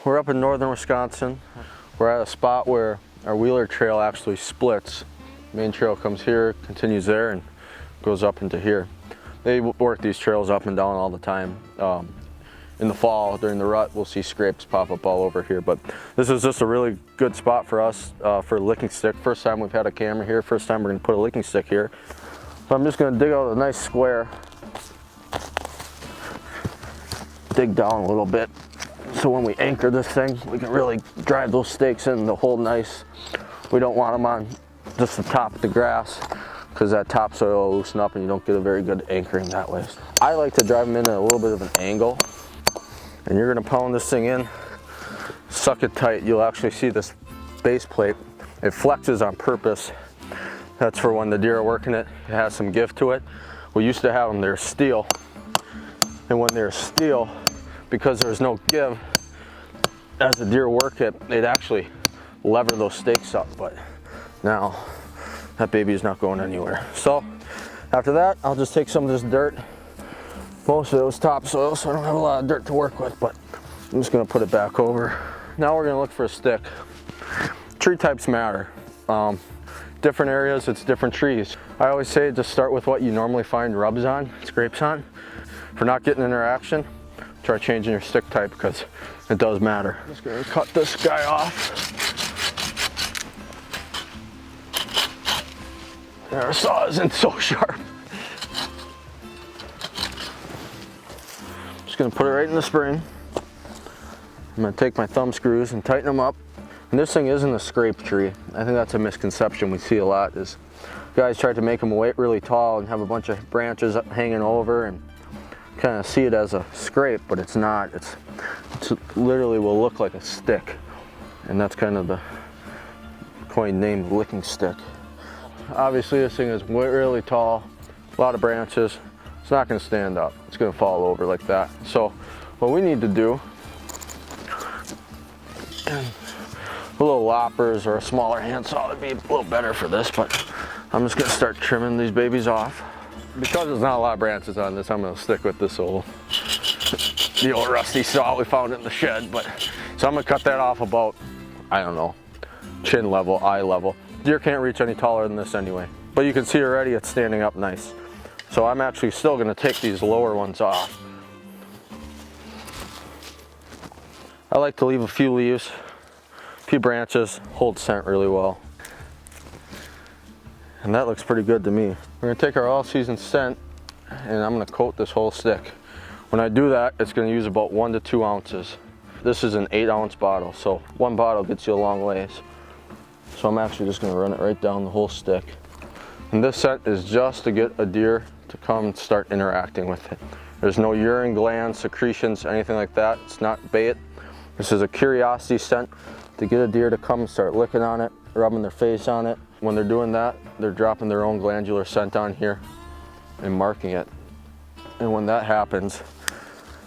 we're up in northern Wisconsin. We're at a spot where our wheeler trail actually splits. Main trail comes here, continues there, and goes up into here. They work these trails up and down all the time. In the fall, during the rut, we'll see scrapes pop up all over here, but this is just a really good spot for us for a licking stick. First time we've had a camera here, first time we're gonna put a licking stick here. So I'm just gonna dig out a nice square, dig down a little bit, so when we anchor this thing, we can really drive those stakes in. They'll hold nice. We don't want them on just the top of the grass, because that topsoil will loosen up and you don't get a very good anchoring that way. I like to drive them in at a little bit of an angle, and you're gonna pound this thing in, suck it tight. You'll actually see this base plate, it flexes on purpose. That's for when the deer are working it. It has some give to it. We used to have them, they're steel. And when they're steel, because there's no give, as the deer work it, they'd actually lever those stakes up, but now that baby is not going anywhere. So after that, I'll just take some of this dirt. Most of it was topsoil, so I don't have a lot of dirt to work with, but I'm just gonna put it back over. Now we're gonna look for a stick. Tree types matter. Different areas, it's different trees. I always say just start with what you normally find rubs on, scrapes on. If you're not getting interaction, try changing your stick type because it does matter. I'm just gonna cut this guy off. Our saw isn't so sharp. Just gonna put it right in the spring. I'm gonna take my thumb screws and tighten them up. And this thing isn't a scrape tree. I think that's a misconception we see a lot, is guys try to make them really tall and have a bunch of branches hanging over and kind of see it as a scrape, but it's not. It's literally will look like a stick. And that's kind of the coined name, licking stick. Obviously this thing is really tall, a lot of branches. It's not going to stand up. It's going to fall over like that. So what we need to do, a little loppers or a smaller handsaw would be a little better for this, but I'm just going to start trimming these babies off. Because there's not a lot of branches on this, I'm going to stick with the old rusty saw we found in the shed. But so I'm going to cut that off about, I don't know, chin level, eye level. Deer can't reach any taller than this anyway. But you can see already it's standing up nice. So I'm actually still going to take these lower ones off. I like to leave a few leaves, a few branches, hold scent really well. And that looks pretty good to me. We're going to take our all-season scent and I'm going to coat this whole stick. When I do that, it's going to use about 1 to 2 ounces. This is an 8-ounce bottle, so one bottle gets you a long ways. So I'm actually just going to run it right down the whole stick. And this scent is just to get a deer to come and start interacting with it. There's no urine glands, secretions, anything like that. It's not bait. This is a curiosity scent to get a deer to come and start licking on it, rubbing their face on it. When they're doing that, they're dropping their own glandular scent on here and marking it. And when that happens,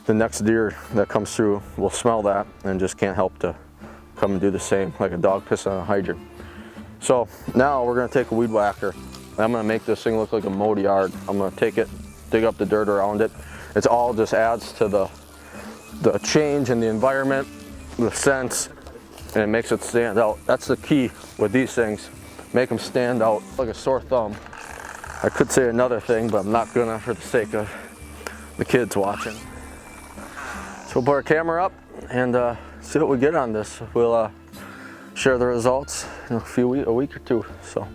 the next deer that comes through will smell that and just can't help to come and do the same, like a dog pissing on a hydrant. So now we're going to take a weed whacker. I'm going to make this thing look like a mowed yard. I'm going to take it, dig up the dirt around it. It's all just adds to the change in the environment, the scents, and it makes it stand out. That's the key with these things. Make them stand out like a sore thumb. I could say another thing, but I'm not gonna for the sake of the kids watching. So we'll put our camera up and see what we get on this. We'll share the results in a week or two. So.